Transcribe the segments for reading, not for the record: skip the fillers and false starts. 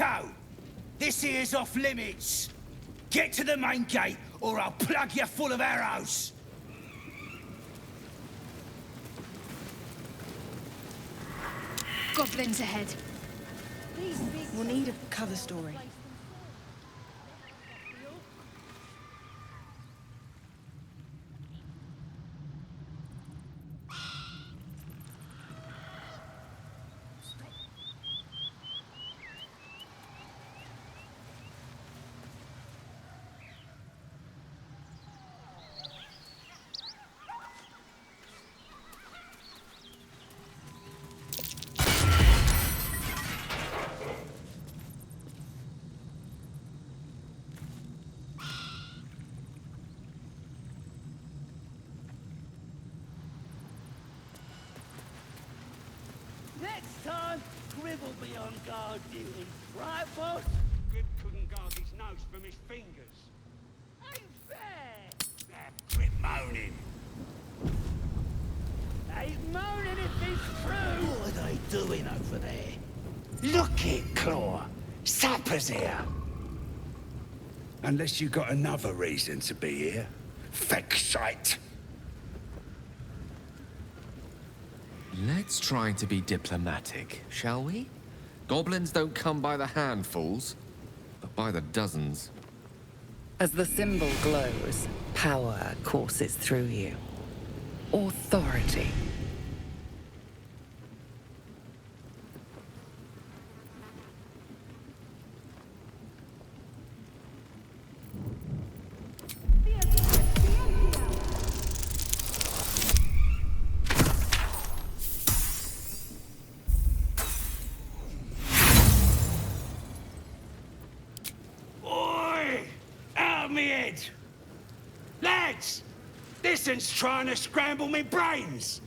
bucko! This here's off limits. Get to the main gate, or I'll plug you full of arrows. Goblins ahead. We'll need a cover story. Next time, Grib will be on guard duty. Right, boss? Grib couldn't guard his nose from his fingers. Ain't fair! That Grib moaning. Ain't moaning if it's true! What are they doing over there? Look it, Claw. Sapper's here. Unless you got another reason to be here. Feck shite. Let's try to be diplomatic, shall we? Goblins don't come by the handfuls, but by the dozens. As the symbol glows, power courses through you. Authority. Lads! This one's trying to scramble me brains!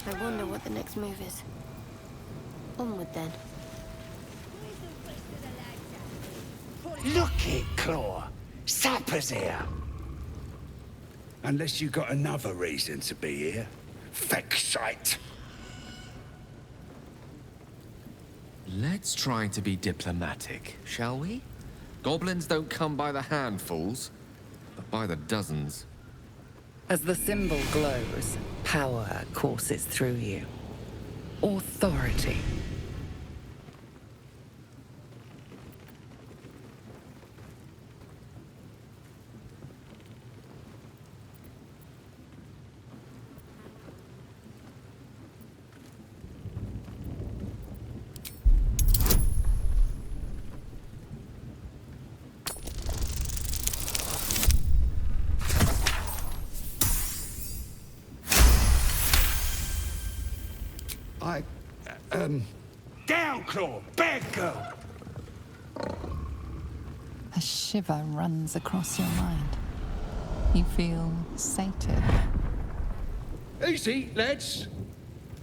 I wonder what the next move is. Onward then. Look it, Claw. Sapper's here. Unless you got another reason to be here. Feck shite. Let's try to be diplomatic, shall we? Goblins don't come by the handfuls, but by the dozens. As the symbol glows, power courses through you. Authority. Down, Claw! Bad girl! A shiver runs across your mind. You feel sated. Easy, lads.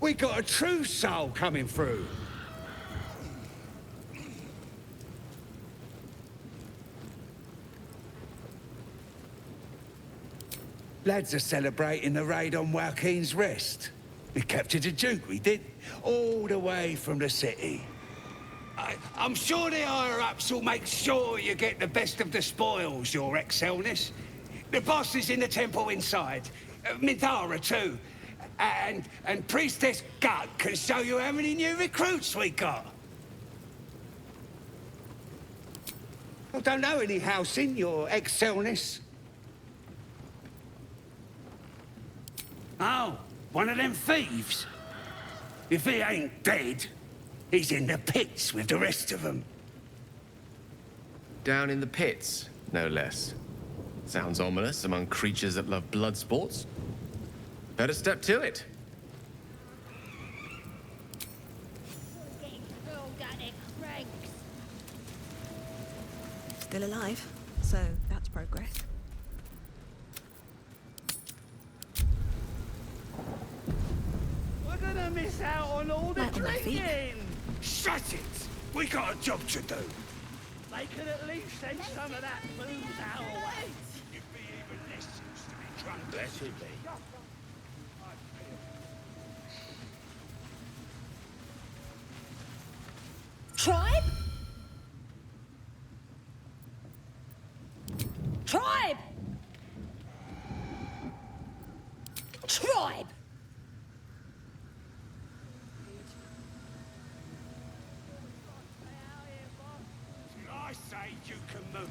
We got a true soul coming through. Lads are celebrating the raid on Joaquin's Rest. We captured a Duke, we did, all the way from the city. I'm sure the higher-ups will make sure you get the best of the spoils, your Excelness. The boss is in the temple inside. Midara, too. And Priestess Gut can show you how many new recruits we got. I don't know any housing, your excelness. Oh, one of them thieves? If he ain't dead, he's in the pits with the rest of them. Down in the pits, no less. Sounds ominous among creatures that love blood sports. Better step to it. Still alive, so that's progress. We're gonna miss out on all the Right on my feet. drinking! Shut it! We got a job to do. They could at least send some of that booze our way. You'd be even less used to be drunk. There should be. Tribe? Tribe! Tribe! I say you can move.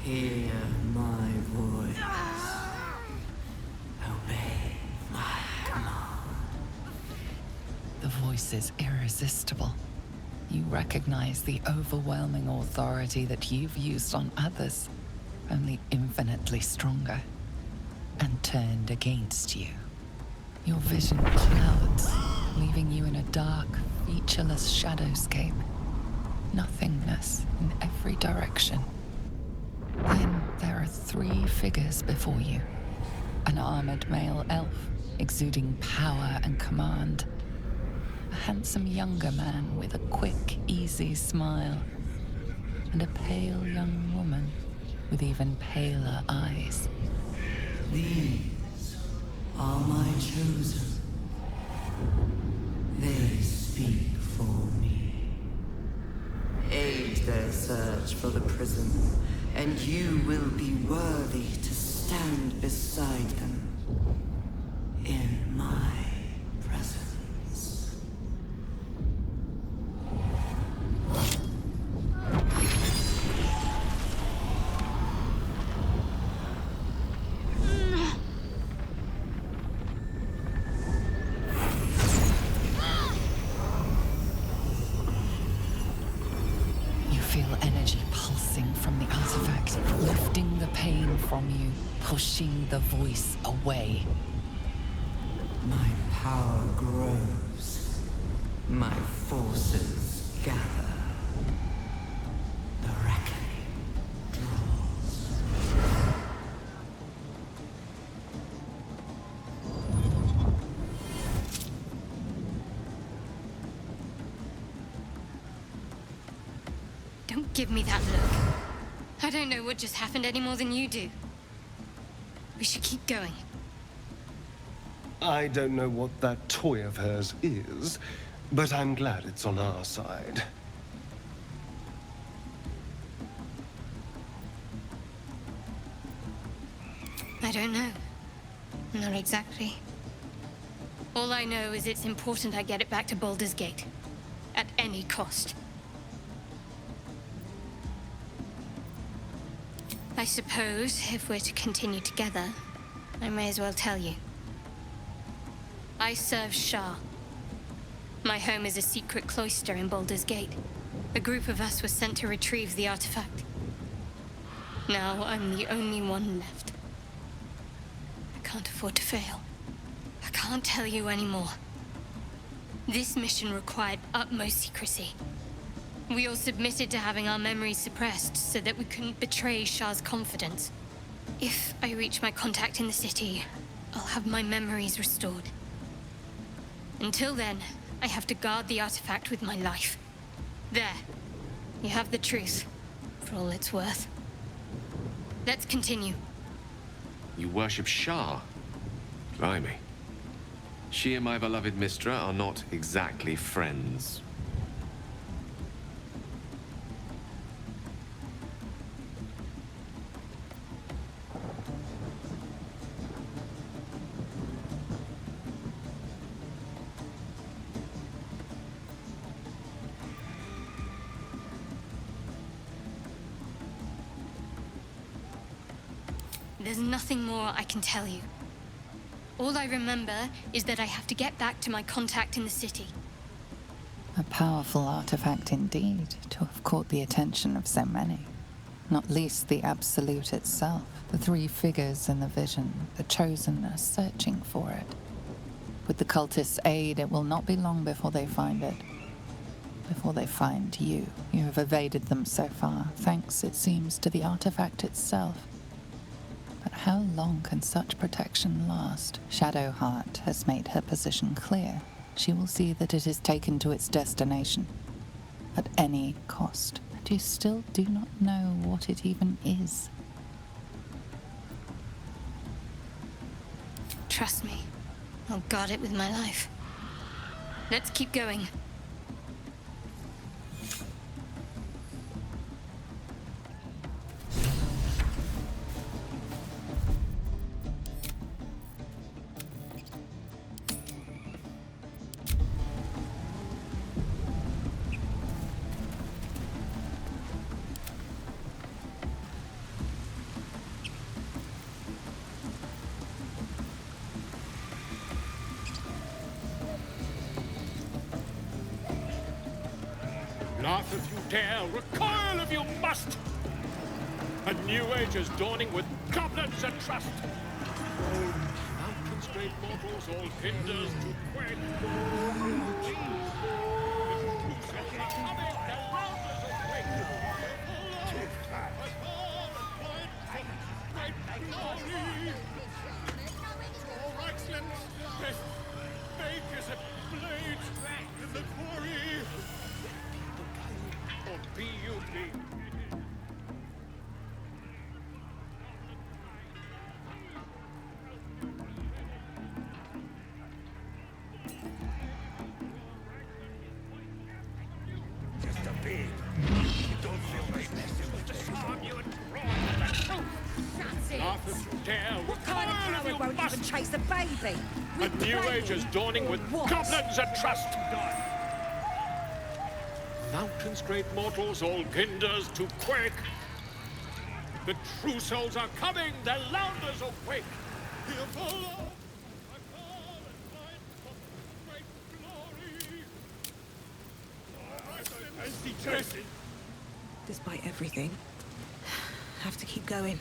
Hear my voice. Obey my command. The voice is irresistible. You recognize the overwhelming authority that you've used on others, only infinitely stronger, and turned against you. Your vision clouds, leaving you in a dark, featureless shadowscape. Nothingness in every direction. Then there are three figures before you. An armored male elf, exuding power and command. A handsome younger man with a quick, easy smile. And a pale young woman with even paler eyes. These are my chosen. They speak for me. Aid their search for the prison, and you will be worthy to stand beside them in my presence. You feel energy pulsing from the artifact, lifting the pain from you, pushing the voice away. My power grows. My forces gather. The reckoning draws. Don't give me that look. I don't know what just happened any more than you do. We should keep going. I don't know what that toy of hers is, but I'm glad it's on our side. I don't know. Not exactly. All I know is it's important I get it back to Baldur's Gate. At any cost. I suppose, if we're to continue together, I may as well tell you. I serve Shah. My home is a secret cloister in Baldur's Gate. A group of us was sent to retrieve the artifact. Now I'm the only one left. I can't afford to fail. I can't tell you anymore. This mission required utmost secrecy. We all submitted to having our memories suppressed so that we couldn't betray Shah's confidence. If I reach my contact in the city, I'll have my memories restored. Until then, I have to guard the artifact with my life. There. You have the truth, for all it's worth. Let's continue. You worship Shah? Blimey. She and my beloved Mistra are not exactly friends. There's nothing more I can tell you. All I remember is that I have to get back to my contact in the city. A powerful artifact indeed, to have caught the attention of so many. Not least the Absolute itself, the three figures in the vision, the Chosen are searching for it. With the cultists' aid, it will not be long before they find it. Before they find you. You have evaded them so far, thanks, it seems, to the artifact itself. But how long can such protection last? Shadowheart has made her position clear. She will see that it is taken to its destination. At any cost. But you still do not know what it even is. Trust me. I'll guard it with my life. Let's keep going. Laugh if you dare, recoil if you must! A new age is dawning with goblins and trust! Mountains, great mortals, all hinders to quake! What kind of coward won't even chase a baby? A new age is dawning with goblins and trust! Mountains, great mortals, all hinders to quake! The true souls are coming, their louders awake! Here follow! Despite everything, have to keep going.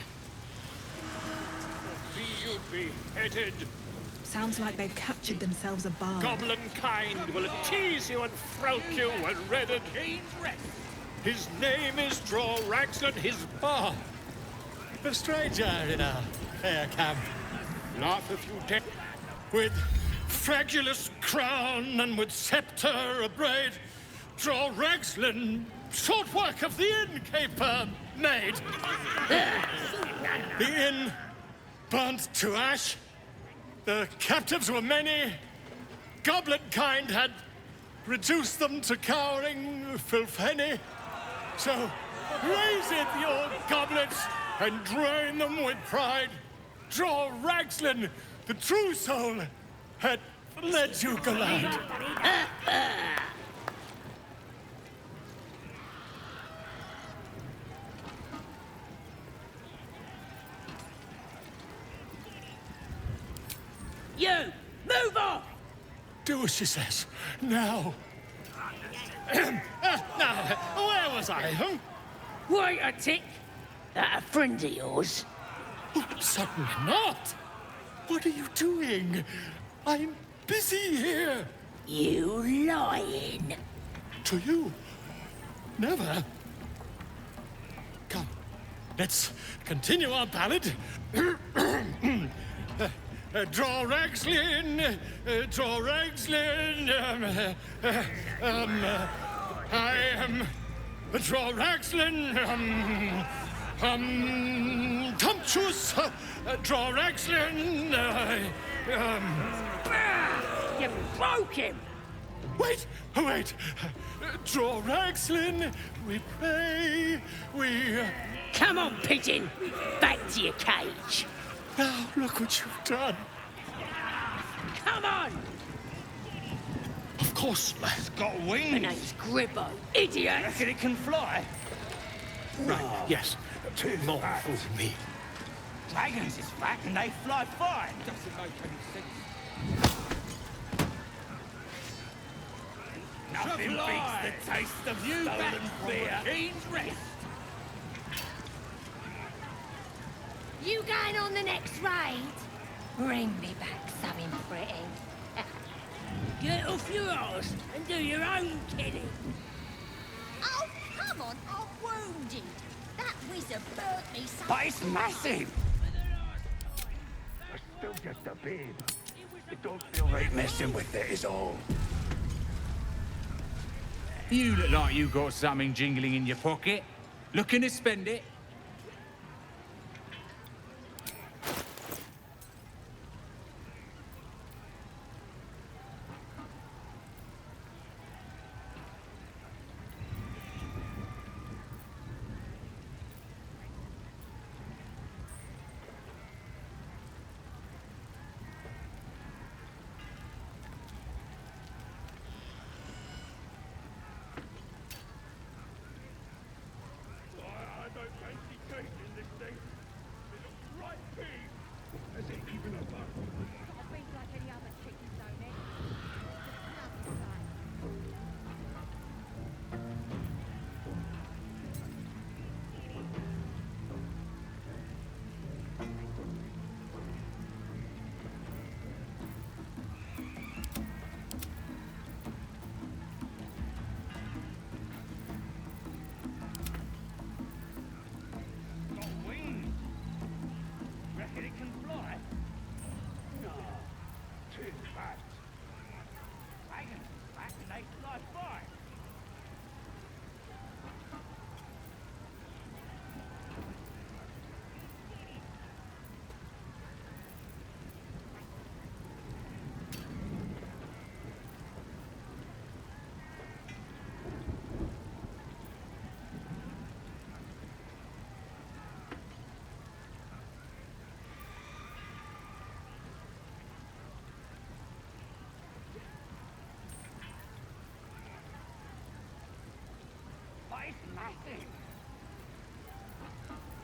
Be you beheaded! Sounds like they've captured themselves a bard. Goblin kind will tease you and frowk you and redden his name is Draw Ragsland, his bar. A stranger in a fair camp. Laugh if you dare. With fragulous crown and with scepter abraid, Draw Ragsland, short work of the innkeeper made. The inn burnt to ash. The captives were many. Goblin kind had reduced them to cowering filthenny. So raise it, your goblets, and drain them with pride. Draw Ragsland, the true soul, had led you glide. You! Move off! Do as she says. Now. Now, where was I, huh? Wait a tick! That a friend of yours? Oh, certainly not. What are you doing? I'm busy here. You lying. To you? Never. Come, let's continue our ballad. Draw Ragslin, Draw Ragslin, I am Draw Ragslin, Tumptuous, Draw Ragslin, You broke him! Wait, wait, Draw Ragslin, we pray, we... Come on, pigeon! Back to your cage! Now, look what you've done. Come on! Of course, it's got wings. The name's Gribbo, idiot! Reckon it can fly? Right, yes. More for me. Dragons is fat and they fly fine. Doesn't make any sense. Nothing beats the taste of you stolen beer. King's Rest. You going on the next raid? Bring me back something pretty. Get off your arse and do your own killing. Oh, come on, I'm wounded. That wizard burnt me so... But it's massive. It's still just a babe. It don't feel right messing with it is all. You look like you got something jingling in your pocket. Looking to spend it?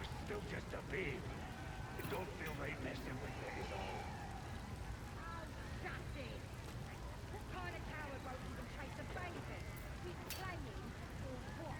It's still just a babe. It don't feel right messing with it is all. Shut it! What kind of coward won't even chase a baby? He's playing or what?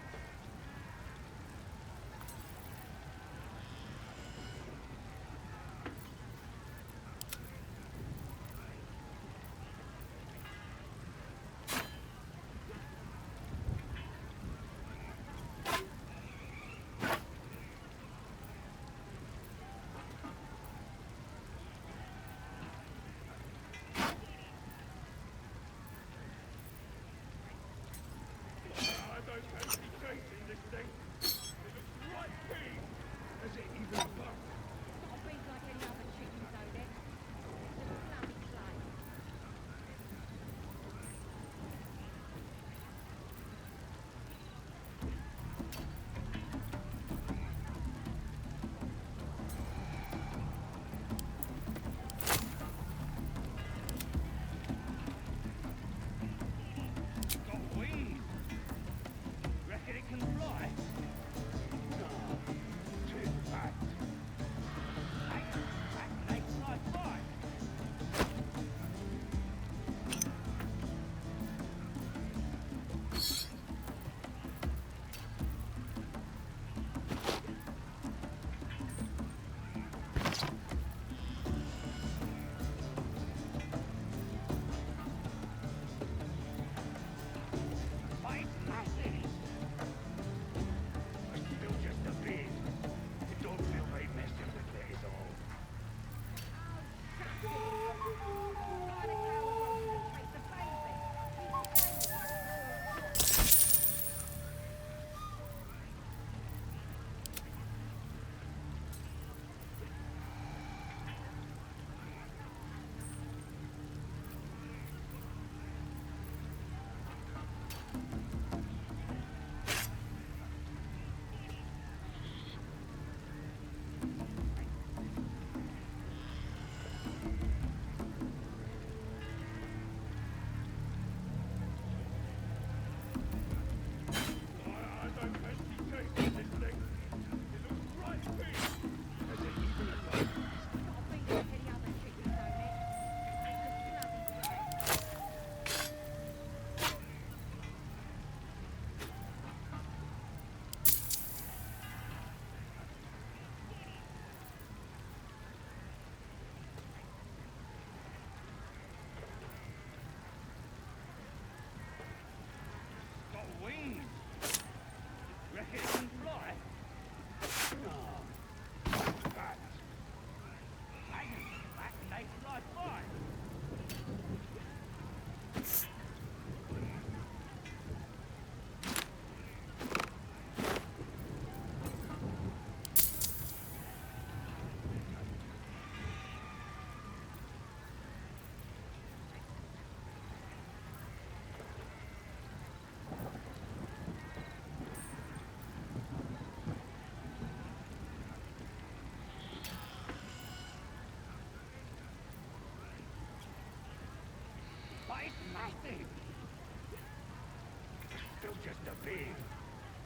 babe.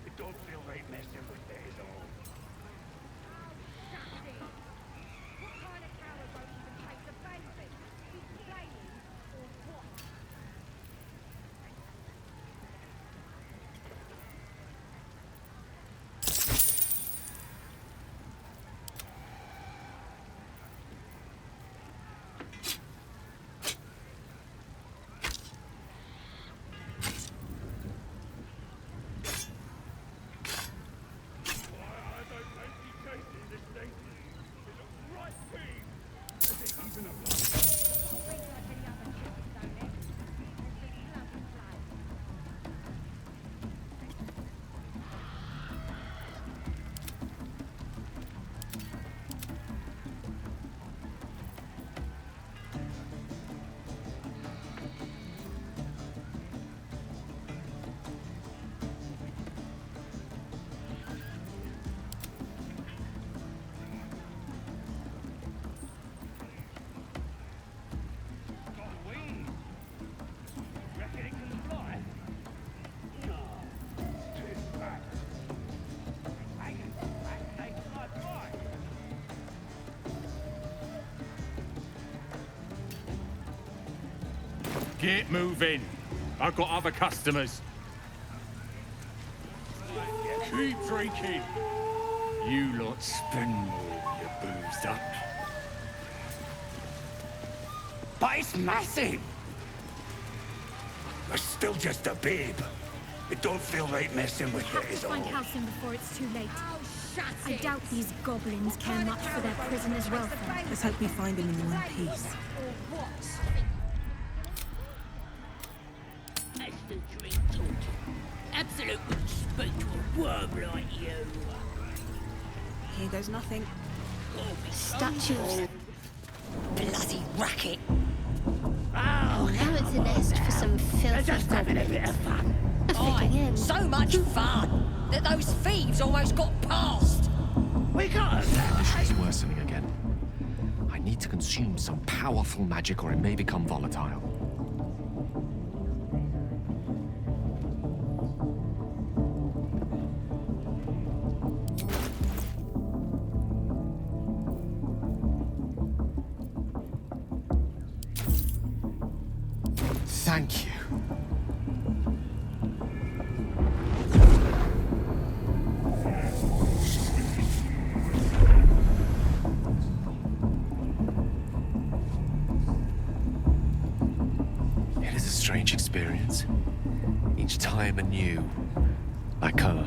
It don't feel right messing with it at all. What kind of coward won't even chase a baby? He's playing or what? Get moving. I've got other customers. Keep drinking. You lot spend more, you boozed up. But it's massive! We're still just a babe. It don't feel right messing with it is all. Find Halcyon before it's too late. Oh, shut I it! doubt these goblins care much for their prisoners' welfare. Let's hope we find him in one piece. Or what? That's the drink talking. Absolute wouldn't speak to a worm like you. Here goes nothing. Statues. Bloody racket. Oh, now it's a nest for some filthy Just having a bit of fun. A fitting end. So much fun that those thieves almost got past. We got them now. Conditions worsening again. I need to consume some powerful magic or it may become volatile. Thank you. It is a strange experience. Each time anew. Like a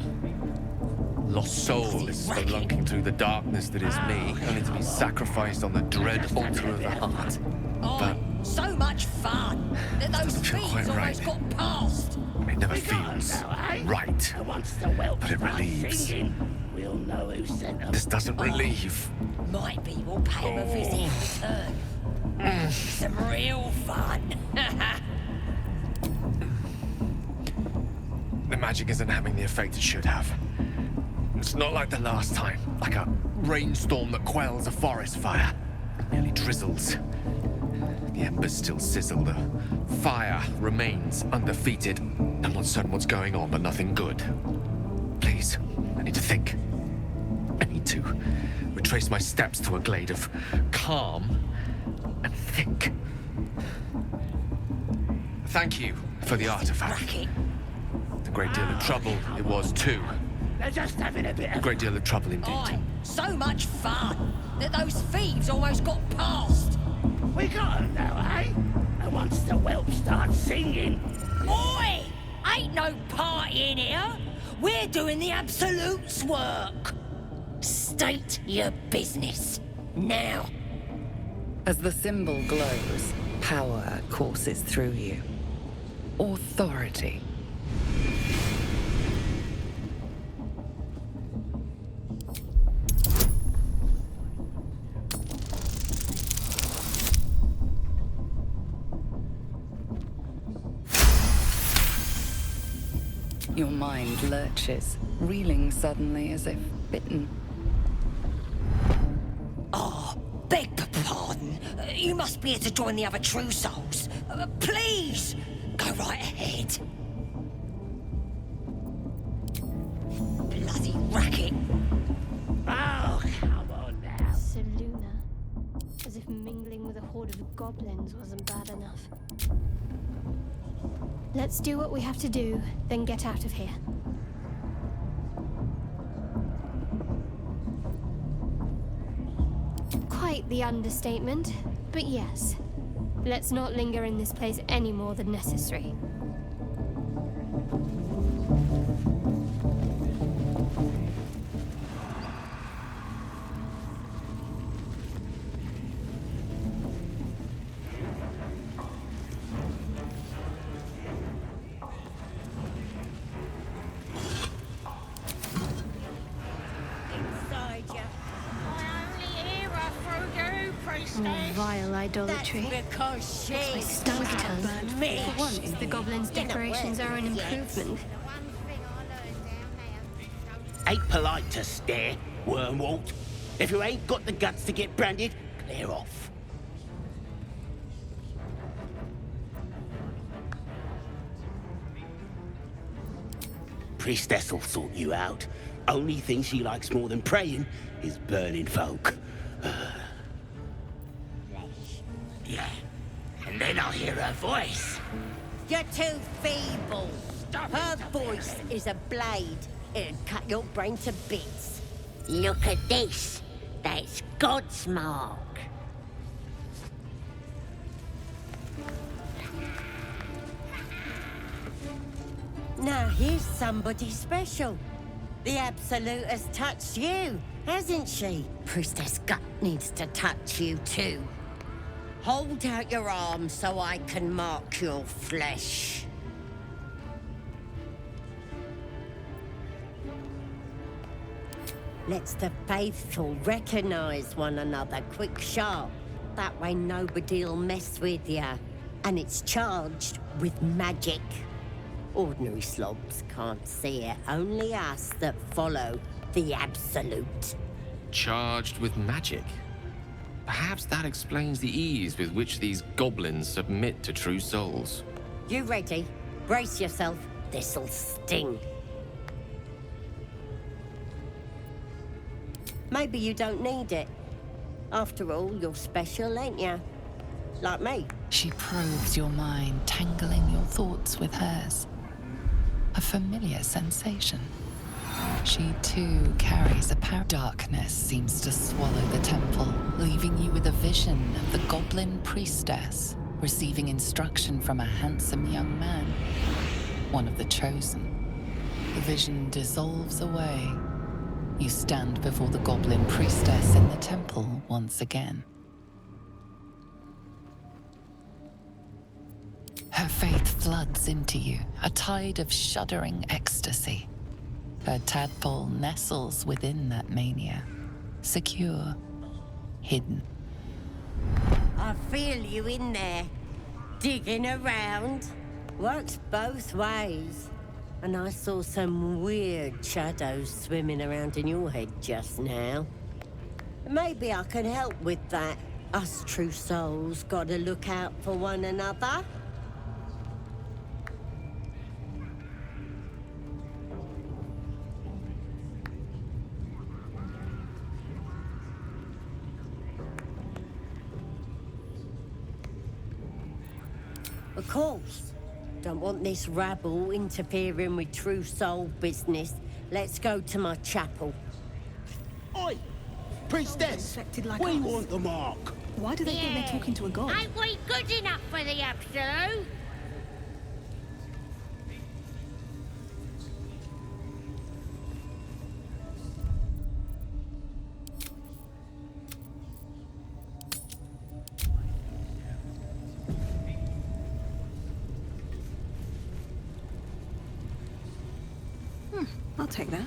lost soul is spelunking through the darkness that is me, only to be sacrificed on the dread altar of the heart. But so much fun that those doesn't feel thieves quite almost right. got past. It never feels right, but it relieves. We'll know who sent them. This doesn't relieve. Might be we'll pay him a visit in return. Some real fun. The magic isn't having the effect it should have. It's not like the last time, like a rainstorm that quells a forest fire. It merely drizzles. The embers still sizzle, the fire remains undefeated. I'm not certain what's going on, but nothing good. Please, I need to think. I need to retrace my steps to a glade of calm and think. Thank you for the artifact. A great deal of trouble it was too. They're just having a bit A great deal of trouble indeed. So much fun that those thieves almost got past. We got them now, eh? And once the whelp starts singing... Oi! Ain't no party in here. We're doing the Absolute's work. State your business. Now. As the symbol glows, power courses through you. Authority. Your mind lurches, reeling suddenly as if bitten. Oh, beg pardon. You must be here to join the other true souls. Please, go right ahead. goblins wasn't bad enough. Let's do what we have to do, then get out of here. Quite the understatement, but yes. Let's not linger in this place any more than necessary. Vile idolatry. Because My stomach turned. For once, the goblins' decorations are an improvement. Ain't polite to stare, Wormwalt. If you ain't got the guts to get branded, clear off. Priestess'll sort you out. Only thing she likes more than praying is burning folk. Yeah, and then I'll hear her voice. You're too feeble. Her voice is a blade. It'll cut your brain to bits. Look at this. That's God's mark. Now here's somebody special. The Absolute has touched you, hasn't she? Priestess Gut needs to touch you too. Hold out your arm so I can mark your flesh. Let's the faithful recognize one another quick sharp. That way nobody'll mess with you. And it's charged with magic. Ordinary slobs can't see it, only us that follow the Absolute. Charged with magic? Perhaps that explains the ease with which these goblins submit to true souls. You ready? Brace yourself. This'll sting. Maybe you don't need it. After all, you're special, ain't you? Like me. She probes your mind, tangling your thoughts with hers. A familiar sensation. She too carries a power. Darkness seems to swallow the temple, leaving you with a vision of the goblin priestess receiving instruction from a handsome young man, one of the chosen. The vision dissolves away. You stand before the goblin priestess in the temple once again. Her faith floods into you, a tide of shuddering ecstasy. Her tadpole nestles within that mania, secure, hidden. I feel you in there, digging around. Works both ways. And I saw some weird shadows swimming around in your head just now. Maybe I can help with that. Us true souls gotta look out for one another. Of course. Don't want this rabble interfering with true soul business. Let's go to my chapel. Oi! Priestess! We want the mark! Why do they think they're talking to a god? Ain't we good enough for the Absolute? I'll take that.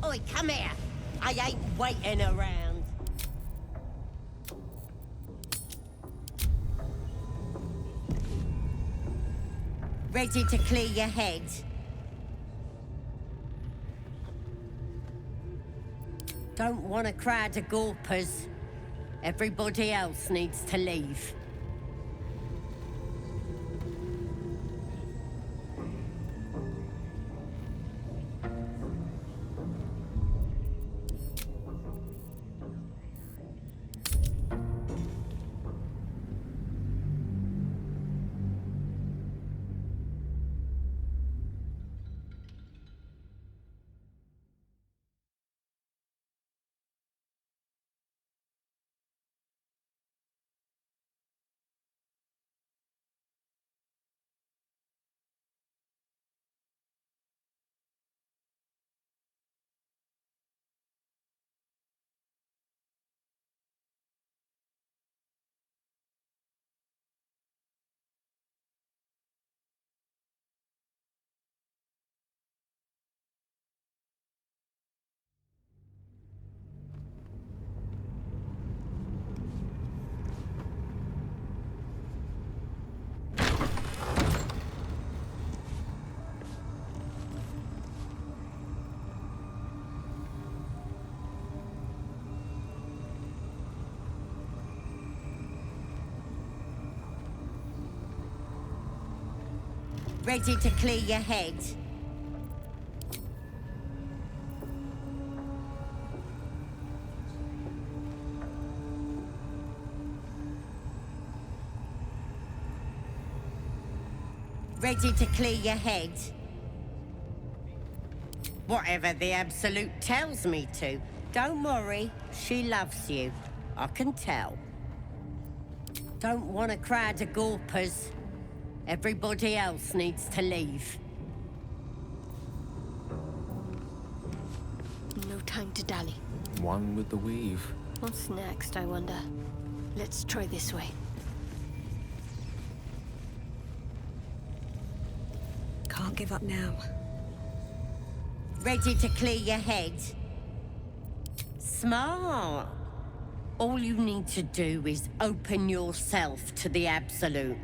Oi, come here. I ain't waiting around. Ready to clear your head? Don't want a crowd of gawpers. Everybody else needs to leave. Ready to clear your head? Ready to clear your head? Whatever the Absolute tells me to. Don't worry, she loves you. I can tell. Don't want a crowd of gawpers. Everybody else needs to leave. No time to dally. One with the weave. What's next, I wonder? Let's try this way. Can't give up now. Ready to clear your head? Smart. All you need to do is open yourself to the Absolute.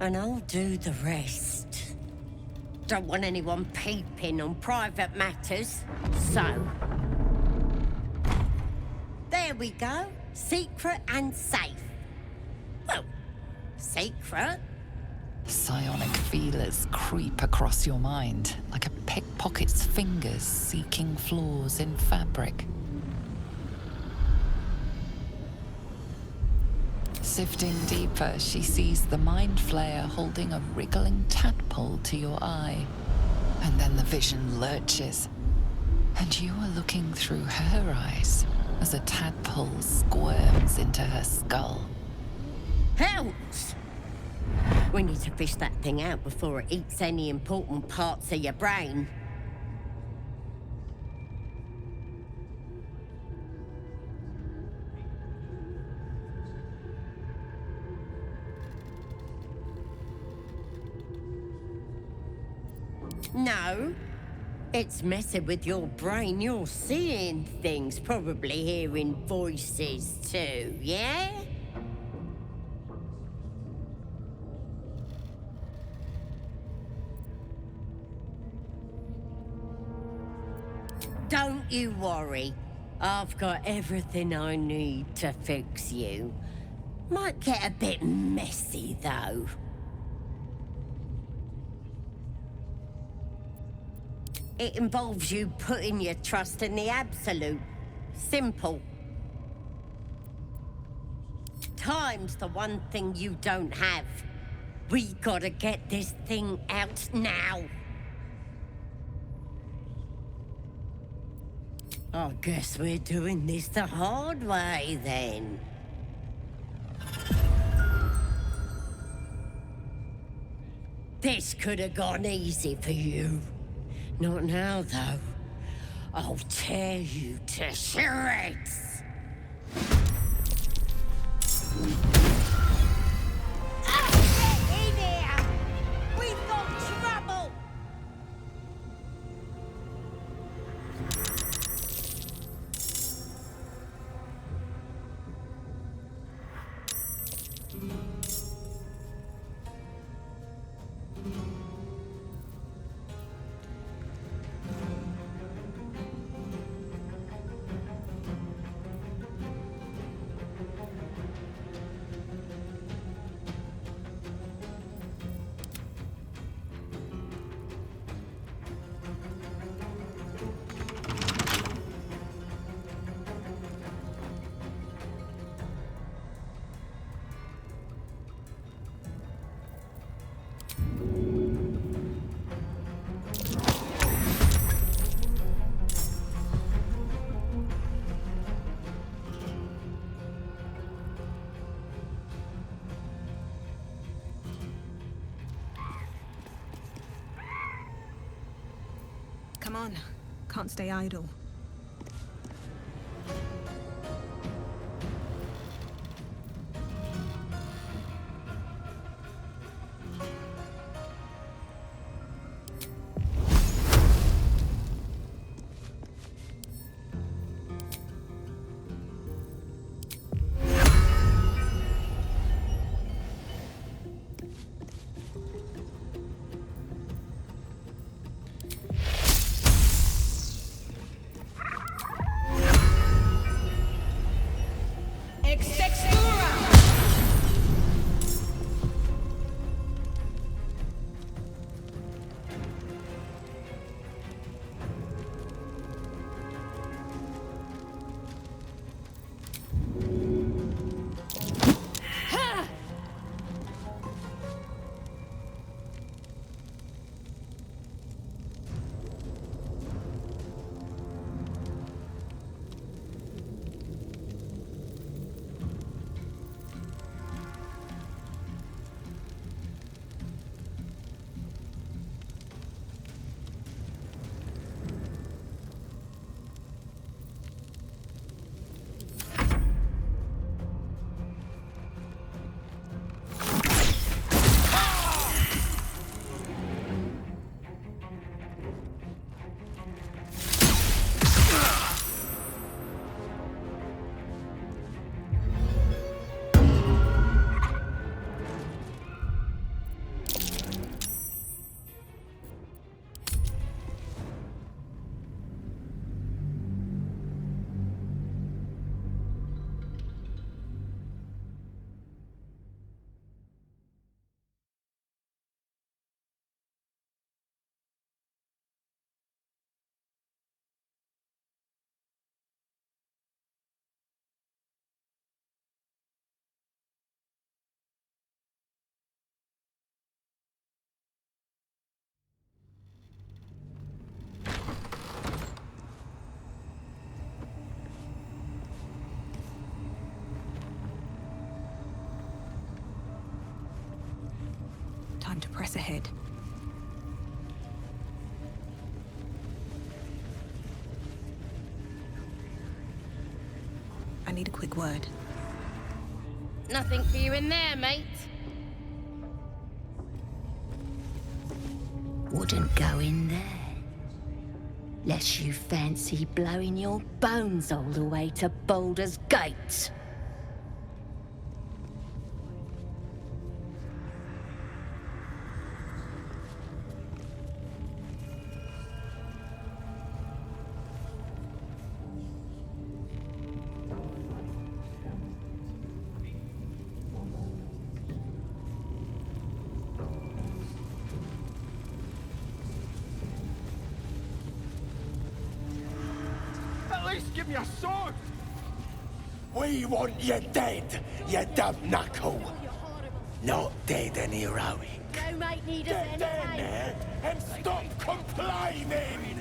And I'll do the rest. Don't want anyone peeping on private matters, so... There we go. Secret and safe. Well, secret. Psionic feelers creep across your mind like a pickpocket's fingers seeking flaws in fabric. Sifting deeper, she sees the mind flayer holding a wriggling tadpole to your eye. And then the vision lurches, and you are looking through her eyes as a tadpole squirms into her skull. Helps! We need to fish that thing out before it eats any important parts of your brain. No. It's messing with your brain. You're seeing things, probably hearing voices too, yeah? Don't you worry. I've got everything I need to fix you. Might get a bit messy, though. It involves you putting your trust in the Absolute. Simple. Time's the one thing you don't have. We gotta get this thing out now. I guess we're doing this the hard way, then. This could have gone easy for you. Not now, though. I'll tear you to shreds. Get in here! We've got trouble! Come on. Can't stay idle. Time to press ahead. I need a quick word. Nothing for you in there, mate. Wouldn't go in there. Lest you fancy blowing your bones all the way to Baldur's Gate. Give me a sword! We want you dead, you dumb knuckle. Not dead and heroic. No mate need us Get down there and stop complaining!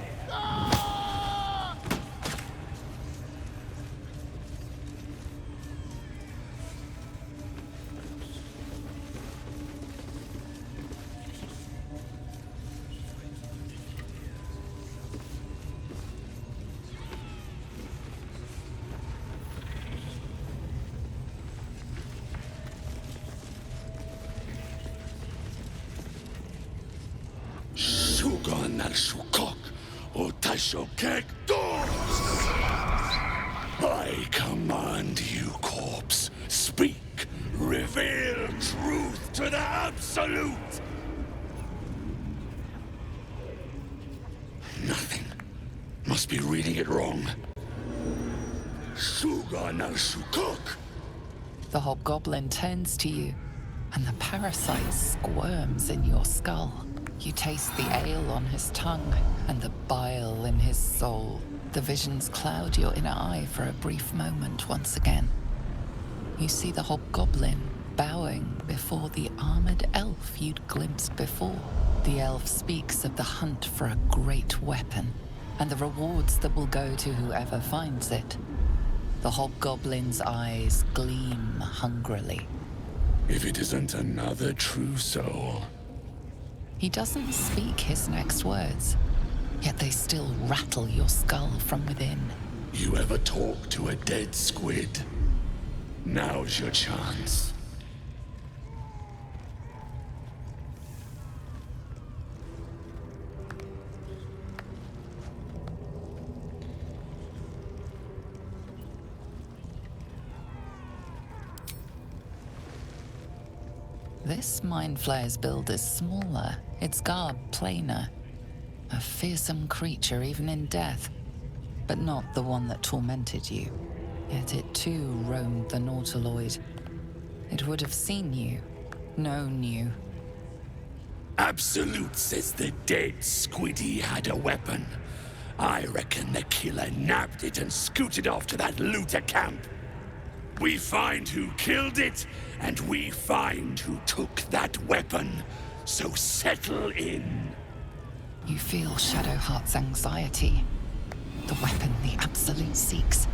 I command you, corpse. Speak. Reveal truth to the Absolute. Nothing. Must be reading it wrong. The hobgoblin turns to you, and the parasite squirms in your skull. You taste the ale on his tongue and the bile in his soul. The visions cloud your inner eye for a brief moment once again. You see the hobgoblin bowing before the armored elf you'd glimpsed before. The elf speaks of the hunt for a great weapon and the rewards that will go to whoever finds it. The hobgoblin's eyes gleam hungrily. If it isn't another true soul. He doesn't speak his next words. yet they still rattle your skull from within. You ever talk to a dead squid? Now's your chance. This mind flayer's build is smaller, its garb plainer. A fearsome creature even in death, but not the one that tormented you. Yet it too roamed the Nautiloid. It would have seen you, known you. Absolute says the dead squiddy had a weapon. I reckon the killer nabbed it and scooted off to that looter camp. We find who killed it, and we find who took that weapon. So settle in. You feel Shadowheart's anxiety. The weapon the Absolute seeks.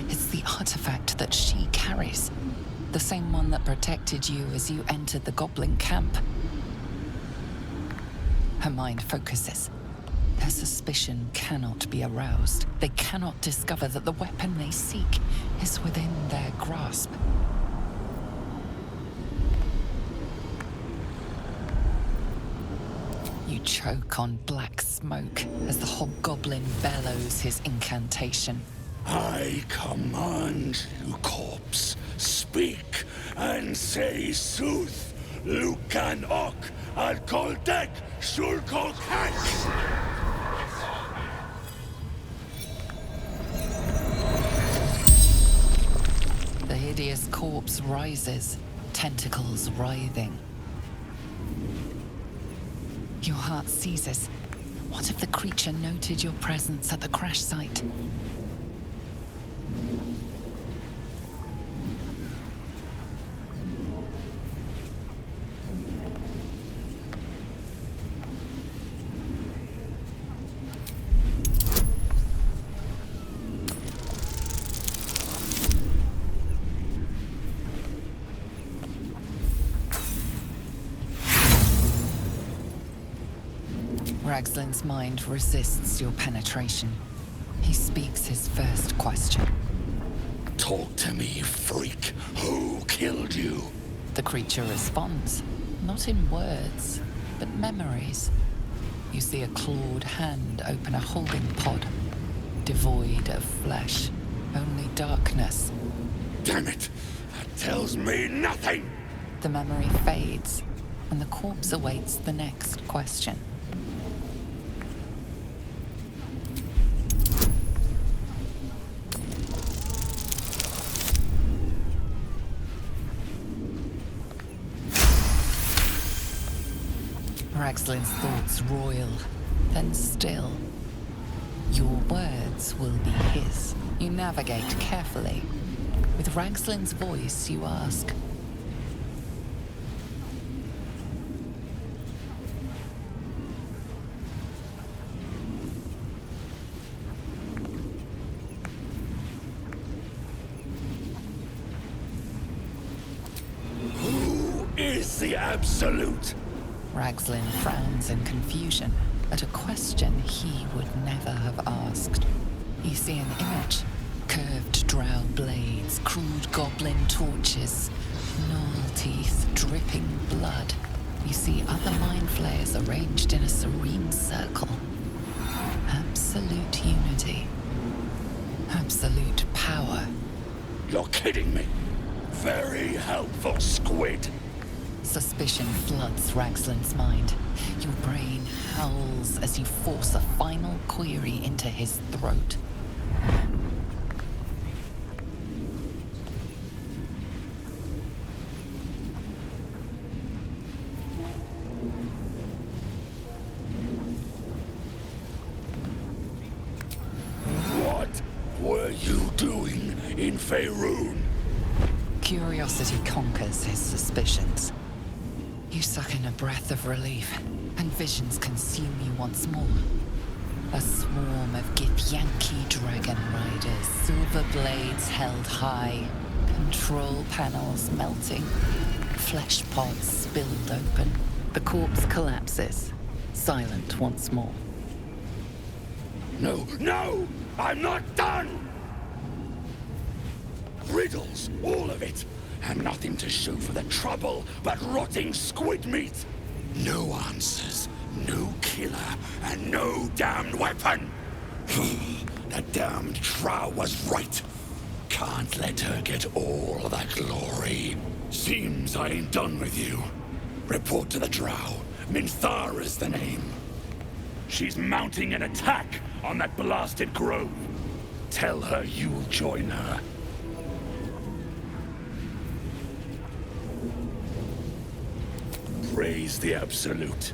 It's the artifact that she carries. The same one that protected you as you entered the goblin camp. Her mind focuses. Her suspicion cannot be aroused. They cannot discover that the weapon they seek is within their grasp. You choke on black smoke as the hobgoblin bellows his incantation. I command you, corpse, speak and say sooth. Lucan ok al koldek shulkol kak. The hideous corpse rises, tentacles writhing. Your heart seizes. What if the creature noted your presence at the crash site? Ragslin's mind resists your penetration. He speaks his first question. Talk to me, freak. Who killed you? The creature responds, not in words, but memories. You see a clawed hand open a holding pod, devoid of flesh, only darkness. Damn it! That tells me nothing! The memory fades, and the corpse awaits the next question. Ragslin's thoughts roil, then still. Your words will be his. You navigate carefully. With Ragslin's voice, you ask. Who is the Absolute? Ragslin frowns in confusion at a question he would never have asked. You see an image. Curved drow blades, crude goblin torches, gnarled teeth dripping blood. You see other mind flayers arranged in a serene circle. Absolute unity. Absolute power. You're kidding me. Very helpful, squid. Suspicion floods Ragslin's mind. Your brain howls as you force a final query into his throat. What were you doing in Faerun? Curiosity conquers his suspicions. You suck in a breath of relief, and visions consume you once more. A swarm of Githyanki dragon riders, silver blades held high, control panels melting, flesh pods spilled open. The corpse collapses, silent once more. No, no! I'm not done! Riddles, all of it, and nothing to show for the trouble but rotting squid meat. No answers, no killer, and no damned weapon. The damned Drow was right. Can't let her get all the glory. Seems I ain't done with you. Report to the Drow. Minthara's the name. She's mounting an attack on that blasted grove. Tell her you'll join her. Praise the Absolute.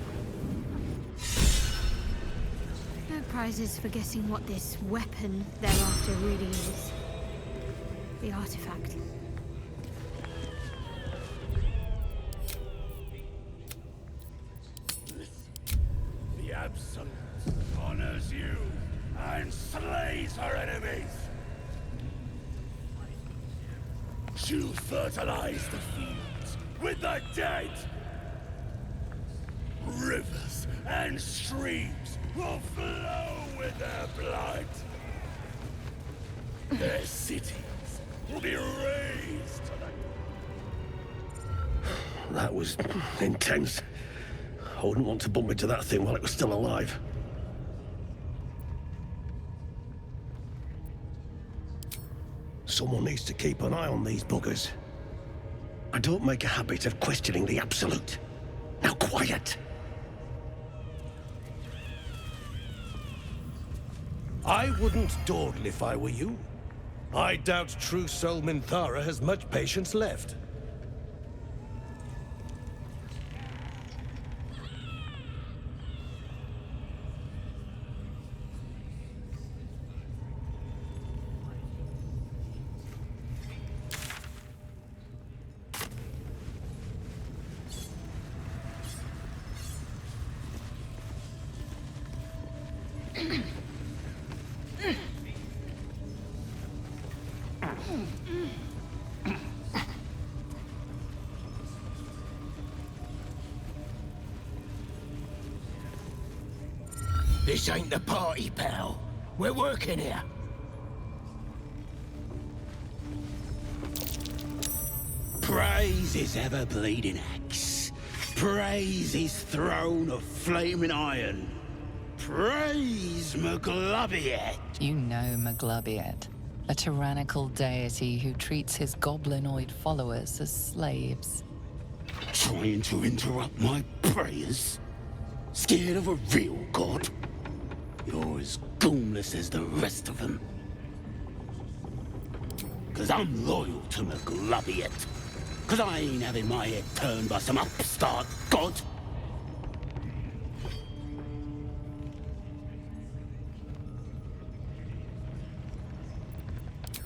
No prizes for guessing what this weapon thereafter really is. The artifact. The Absolute honors you and slays her enemies. She'll fertilize the fields with the dead. Rivers and streams will flow with their blood. Their cities will be raised to the... That was intense. I wouldn't want to bump into that thing while it was still alive. Someone needs to keep an eye on these buggers. I don't make a habit of questioning the Absolute. Now quiet! I wouldn't dawdle if I were you. I doubt true soul Minthara has much patience left. This ain't the party, pal. We're working here. Praise his ever-bleeding axe. Praise his throne of flaming iron. Praise Maglobiet. You know Maglobiet, a tyrannical deity who treats his goblinoid followers as slaves. Trying to interrupt my prayers? Scared of a real god? You're as goonless as the rest of them. 'Cause I'm loyal to Maglobiet. 'Cause I ain't having my head turned by some upstart god.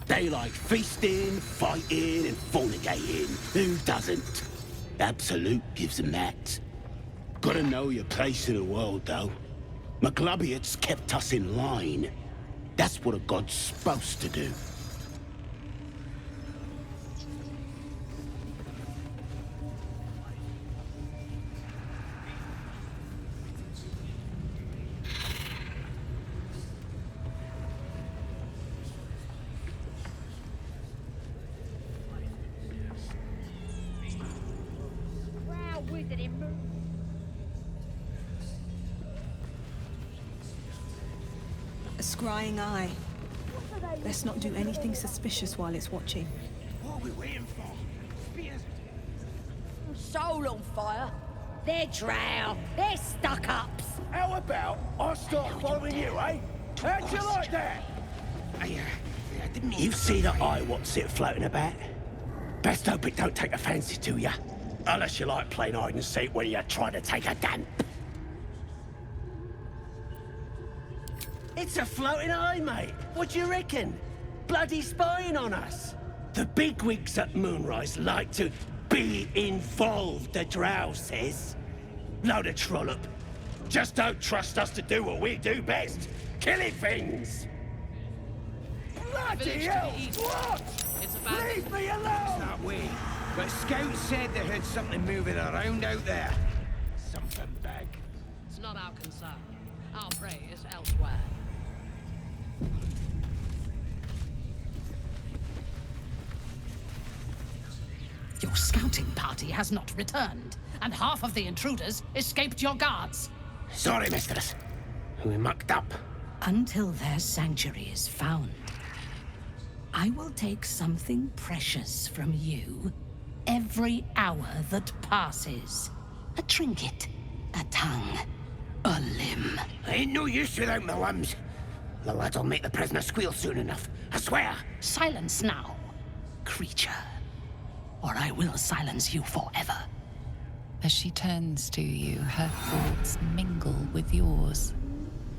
They like feasting, fighting, and fornicating. Who doesn't? Absolute gives them that. Gotta know your place in the world, though. Maglobiet's kept us in line. That's what a god's supposed to do. Wow, wizard in A scrying eye. Let's not do anything suspicious while it's watching. What are we waiting for? Spears. Soul on fire. They're drow. They're stuck-ups. How about I start following you, eh? How'd you like that? You see the eye what's it floating about? Best hope it don't take a fancy to you. Unless you like playing hide and seek when you're trying to take a damp. It's a floating eye, mate. What do you reckon? Bloody spying on us. The bigwigs at Moonrise like to be involved, the drow says. Load of trollop. Just don't trust us to do what we do best. Killing things. Bloody hell! What? Leave me alone! That way. But scouts said they heard something moving around out there. Something big. It's not our concern. Our prey is elsewhere. Your scouting party has not returned, and half of the intruders escaped your guards. Sorry, mistress. We mucked up. Until their sanctuary is found, I will take something precious from you every hour that passes. A trinket, a tongue, a limb. Ain't no use without my limbs. The lad'll make the prisoner squeal soon enough, I swear. Silence now, creature, or I will silence you forever. As she turns to you, her thoughts mingle with yours.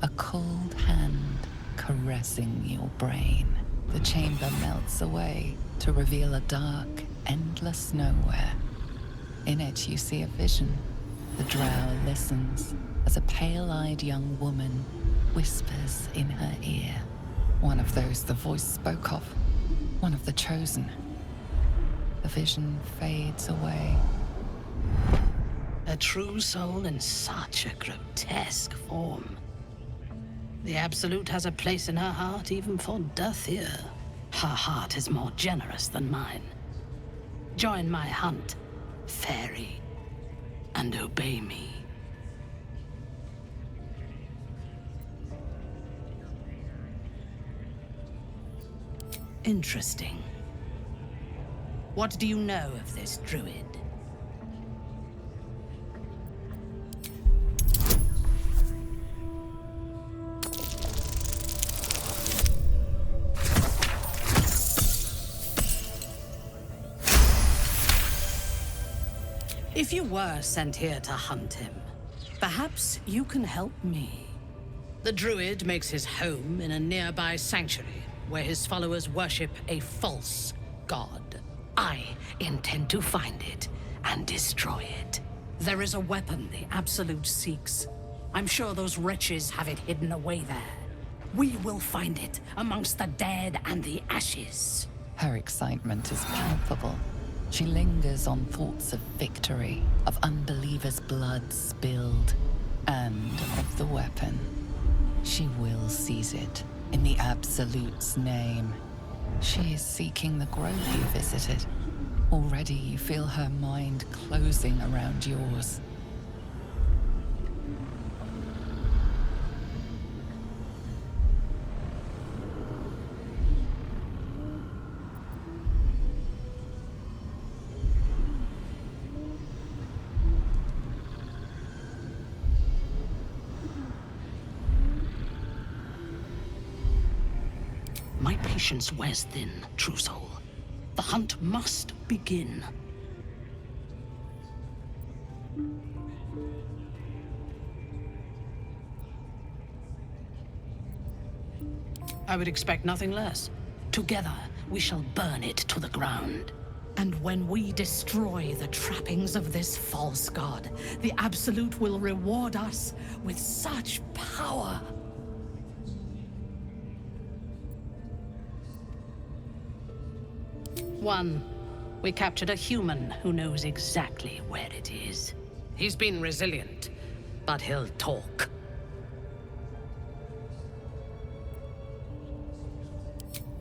A cold hand caressing your brain. The chamber melts away to reveal a dark, endless nowhere. In it, you see a vision. The drow listens as a pale-eyed young woman whispers in her ear. One of those the voice spoke of. One of the chosen. The vision fades away. A true soul in such a grotesque form. The Absolute has a place in her heart even for Dathir. Her heart is more generous than mine. Join my hunt, fairy, and obey me. Interesting. What do you know of this druid? If you were sent here to hunt him, perhaps you can help me. The druid makes his home in a nearby sanctuary where his followers worship a false god. I intend to find it and destroy it. There is a weapon the Absolute seeks. I'm sure those wretches have it hidden away there. We will find it amongst the dead and the ashes. Her excitement is palpable. She lingers on thoughts of victory, of unbelievers' blood spilled, and of the weapon. She will seize it, in the Absolute's name. She is seeking the grove you visited. Already you feel her mind closing around yours. My patience wears thin, true soul. The hunt must begin. I would expect nothing less. Together, we shall burn it to the ground. And when we destroy the trappings of this false god, the Absolute will reward us with such power. One, we captured a human who knows exactly where it is. He's been resilient, but he'll talk.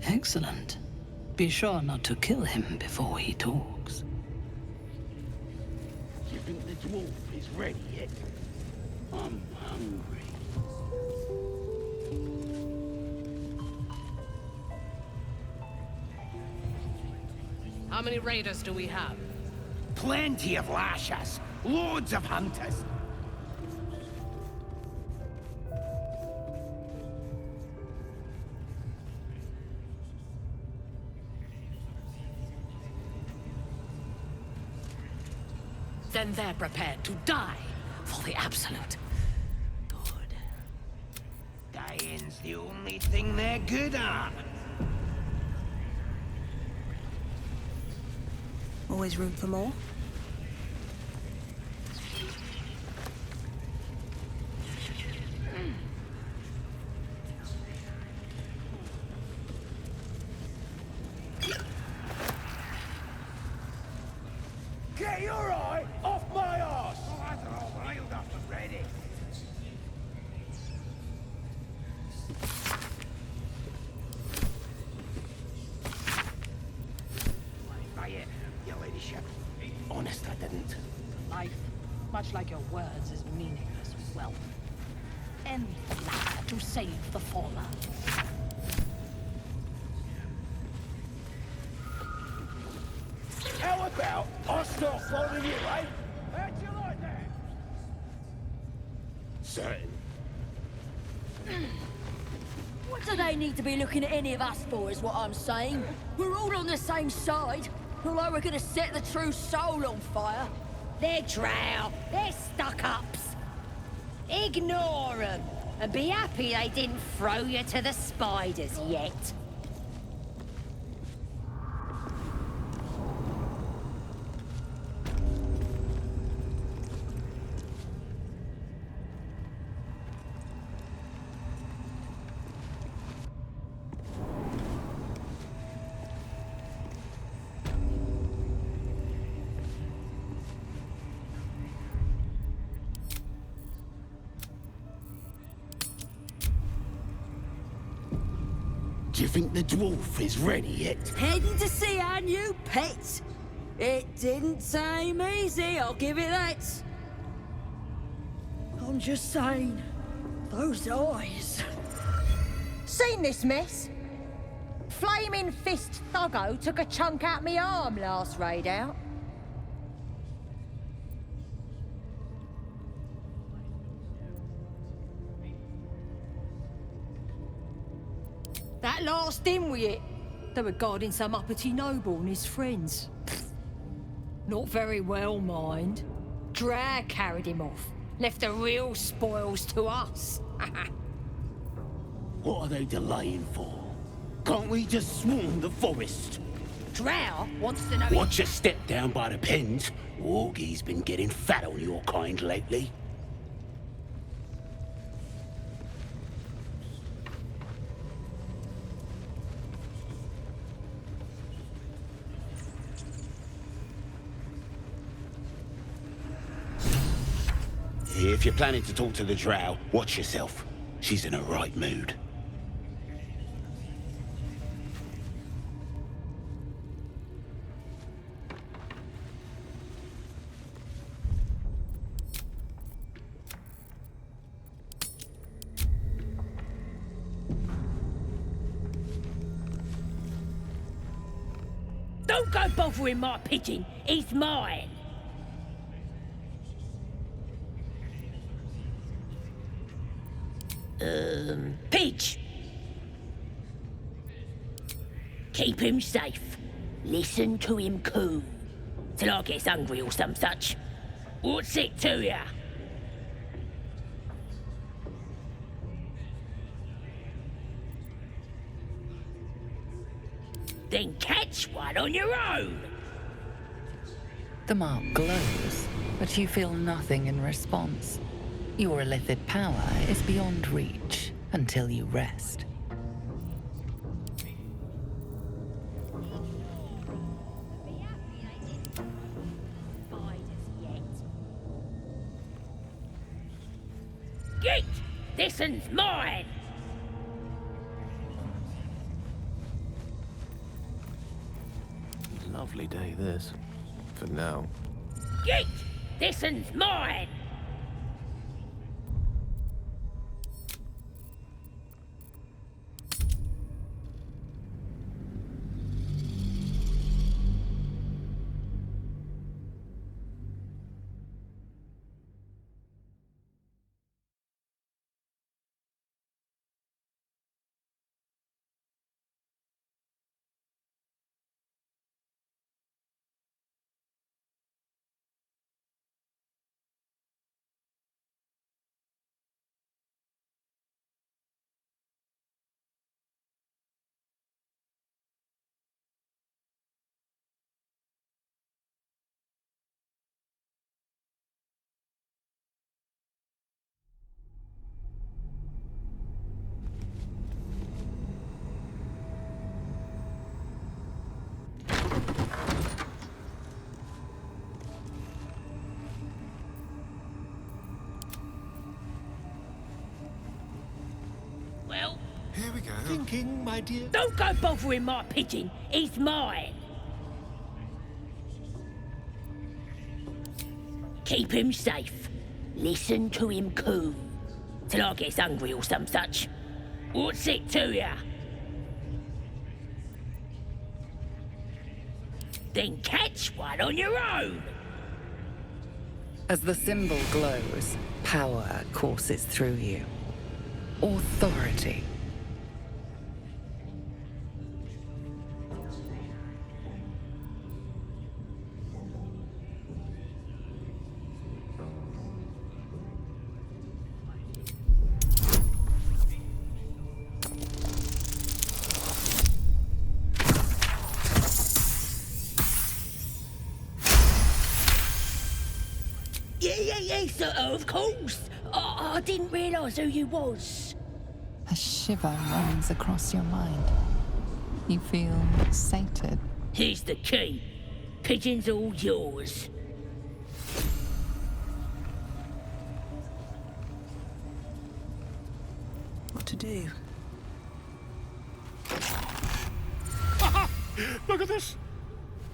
Excellent. Be sure not to kill him before he talks. You think the dwarf is ready yet? I'm hungry. How many raiders do we have? Plenty of lashers. Loads of hunters. Then they're prepared to die for the Absolute. Good. Dying's the only thing they're good at. Always room for more? Get your eye off my arse! Oh, that's all riled up and ready. it, your ladyship. Honest, I didn't. Life, much like your words, is meaningless wealth. End the latter to save the former. How about I start following you, eh? How'd you like that? Certain. What do they need to be looking at any of us for, is what I'm saying? We're all on the same side. Not like we're gonna set the true soul on fire. They're drow. They're stuck-ups. Ignore them. And be happy they didn't throw you to the spiders yet. Do you think the dwarf is ready yet? Heading to see our new pet. It didn't seem easy, I'll give it that. I'm just saying, those eyes. Seen this mess? Flaming Fist Thuggo took a chunk out me arm last raid out. That last in with it. They were guarding some uppity noble and his friends. Not very well, mind. Drag carried him off. Left the real spoils to us. What are they delaying for? Can't we just swarm the forest? Drow wants to know... Watch your step down by the pens. Wargie's been getting fat on your kind lately. If you're planning to talk to the drow, watch yourself. She's in a right mood. Don't go bothering my pigeon. He's mine. Pidge! Keep him safe. Listen to him coo. Till I gets hungry or some such. What's it to ya? Then catch one on your own. The mark glows, but you feel nothing in response. Your illithid power is beyond reach until you rest. Git! This one's mine! Lovely day, this. For now. Git! This one's mine! Well, Here we go. Thinking, my dear. Don't go bothering my pigeon. He's mine. Keep him safe. Listen to him coo. Till I gets hungry or some such. What's it to ya? Then catch one on your own. As the symbol glows, power courses through you. Authority. Yes, of course. I didn't realise who you was. A shiver runs across your mind. You feel sated. Here's the key. Pigeon's all yours. What to do? Look at this!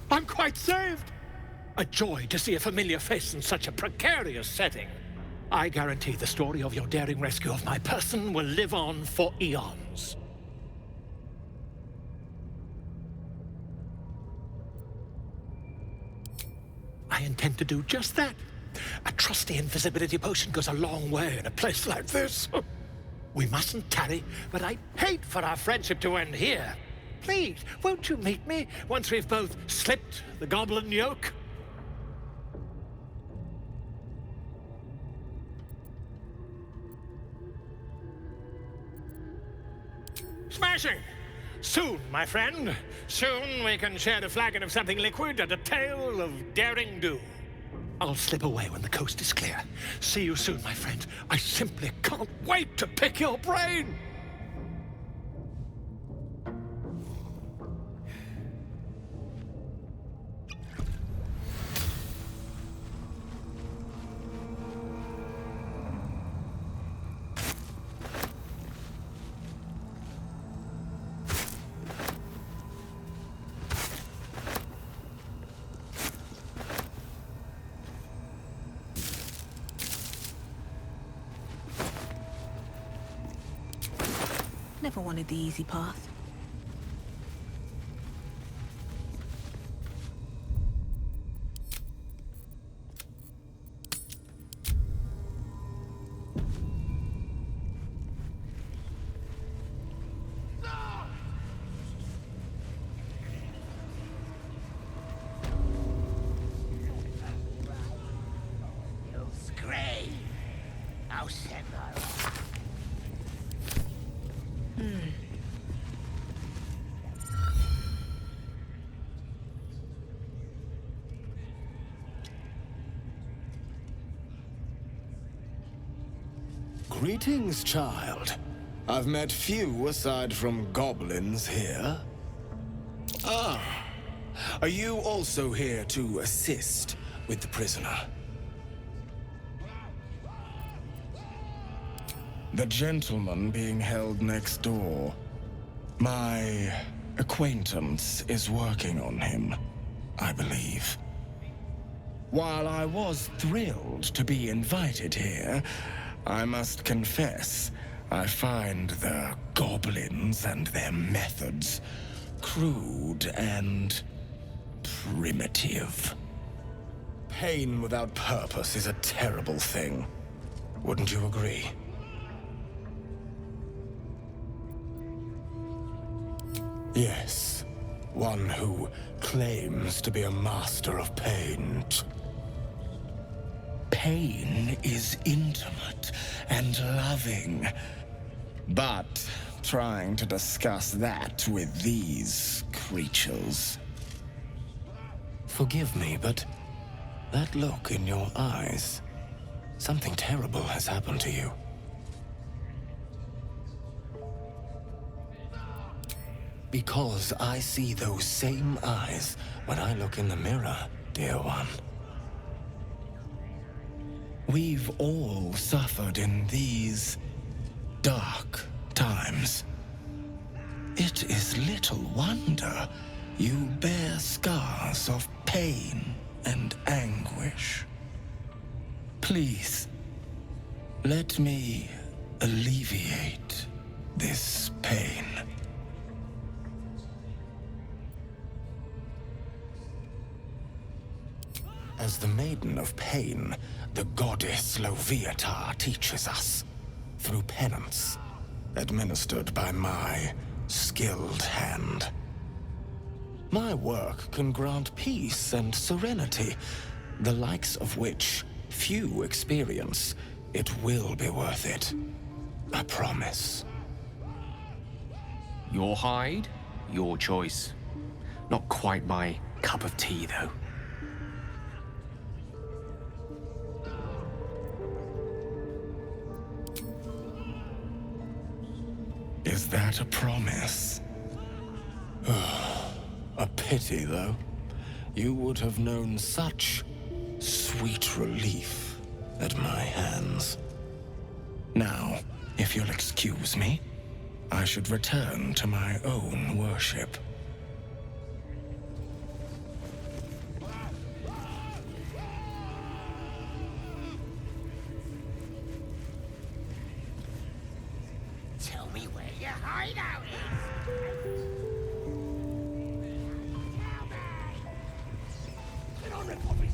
I'm quite saved! A joy to see a familiar face in such a precarious setting. I guarantee the story of your daring rescue of my person will live on for eons. I intend to do just that. A trusty invisibility potion goes a long way in a place like this. We mustn't tarry, but I'd hate for our friendship to end here. Please, won't you meet me once we've both slipped the goblin yoke? Smashing! Soon, my friend. Soon we can share a flagon of something liquid and a tale of daring do. I'll slip away when the coast is clear. See you soon, my friend. I simply can't wait to pick your brain! Never wanted the easy path. You'll scream. I'll set my Greetings, child. I've met few aside from goblins here. Ah, are you also here to assist with the prisoner? The gentleman being held next door. My acquaintance is working on him, I believe. While I was thrilled to be invited here, I must confess, I find the goblins and their methods crude and primitive. Pain without purpose is a terrible thing. Wouldn't you agree? Yes, one who claims to be a master of pain. Pain is intimate and loving. But trying to discuss that with these creatures... Forgive me, but that look in your eyes... Something terrible has happened to you. Because I see those same eyes when I look in the mirror, dear one. We've all suffered in these dark times. It is little wonder you bear scars of pain and anguish. Please, let me alleviate this pain. As the Maiden of Pain, the goddess Loviatar teaches us, through penance, administered by my skilled hand. My work can grant peace and serenity, the likes of which few experience. It will be worth it. I promise. Your hide, your choice. Not quite my cup of tea, though. Is that a promise? A pity, though. You would have known such sweet relief at my hands. Now, if you'll excuse me, I should return to my own worship. Tell me where your hideout is. Get on it, Bobby.